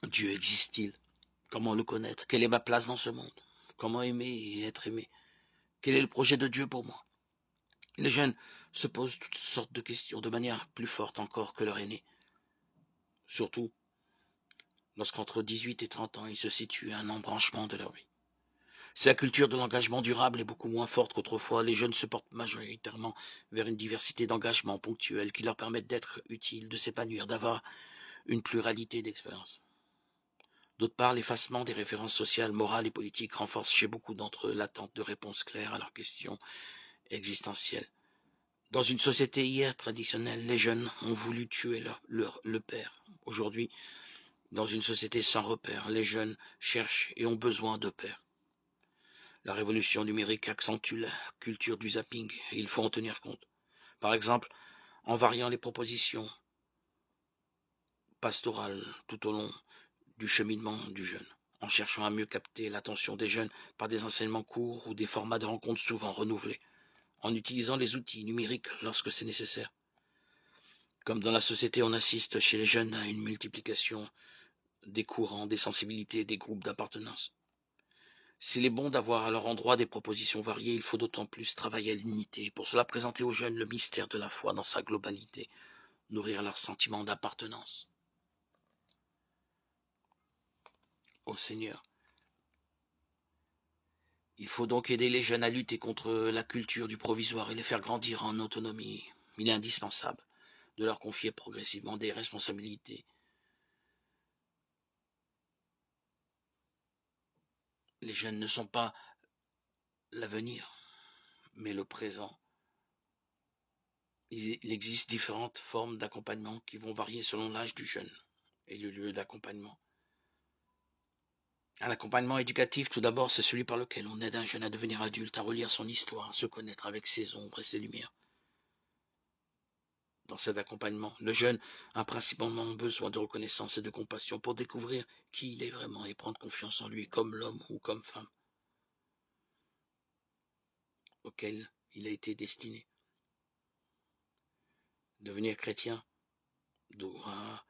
Dieu existe-t-il? Comment le connaître? Quelle est ma place dans ce monde? Comment aimer et être aimé? Quel est le projet de Dieu pour moi? Les jeunes se posent toutes sortes de questions de manière plus forte encore que leur aînés. Surtout lorsqu'entre 18 et 30 ans, il se situe un embranchement de leur vie. Si la culture de l'engagement durable est beaucoup moins forte qu'autrefois, les jeunes se portent majoritairement vers une diversité d'engagements ponctuels qui leur permettent d'être utiles, de s'épanouir, d'avoir une pluralité d'expériences. D'autre part, l'effacement des références sociales, morales et politiques renforce chez beaucoup d'entre eux l'attente de réponses claires à leurs questions existentielles. Dans une société hier traditionnelle, les jeunes ont voulu tuer le père. Aujourd'hui, dans une société sans repères, les jeunes cherchent et ont besoin de pères. La révolution numérique accentue la culture du zapping et il faut en tenir compte. Par exemple, en variant les propositions pastorales tout au long du cheminement du jeune, en cherchant à mieux capter l'attention des jeunes par des enseignements courts ou des formats de rencontres souvent renouvelés, en utilisant les outils numériques lorsque c'est nécessaire. Comme dans la société, on assiste chez les jeunes à une multiplication des courants, des sensibilités, des groupes d'appartenance. S'il est bon d'avoir à leur endroit des propositions variées, il faut d'autant plus travailler à l'unité. Pour cela, présenter aux jeunes le mystère de la foi dans sa globalité, nourrir leur sentiment d'appartenance au Seigneur. Il faut donc aider les jeunes à lutter contre la culture du provisoire et les faire grandir en autonomie. Il est indispensable de leur confier progressivement des responsabilités. Les jeunes ne sont pas l'avenir, mais le présent. Il existe différentes formes d'accompagnement qui vont varier selon l'âge du jeune et le lieu d'accompagnement. Un accompagnement éducatif, tout d'abord, c'est celui par lequel on aide un jeune à devenir adulte, à relire son histoire, à se connaître avec ses ombres et ses lumières. Dans cet accompagnement, le jeune a principalement besoin de reconnaissance et de compassion pour découvrir qui il est vraiment et prendre confiance en lui comme l'homme ou comme femme auquel il a été destiné. Devenir chrétien doit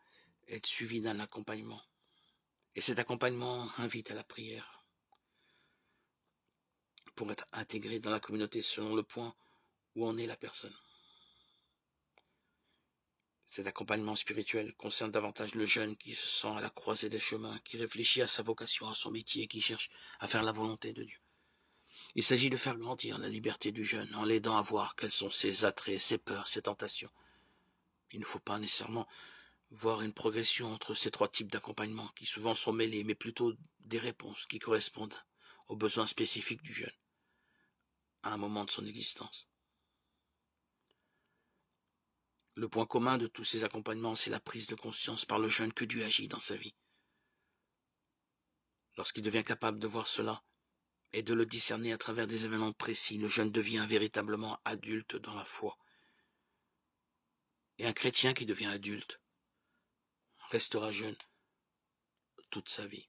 être suivi d'un accompagnement. Et cet accompagnement invite à la prière pour être intégré dans la communauté selon le point où en est la personne. Cet accompagnement spirituel concerne davantage le jeune qui se sent à la croisée des chemins, qui réfléchit à sa vocation, à son métier, qui cherche à faire la volonté de Dieu. Il s'agit de faire grandir la liberté du jeune en l'aidant à voir quels sont ses attraits, ses peurs, ses tentations. Il ne faut pas nécessairement voir une progression entre ces trois types d'accompagnement qui souvent sont mêlés, mais plutôt des réponses qui correspondent aux besoins spécifiques du jeune à un moment de son existence. Le point commun de tous ces accompagnements, c'est la prise de conscience par le jeune que Dieu agit dans sa vie. Lorsqu'il devient capable de voir cela et de le discerner à travers des événements précis, le jeune devient véritablement adulte dans la foi. Et un chrétien qui devient adulte restera jeune toute sa vie.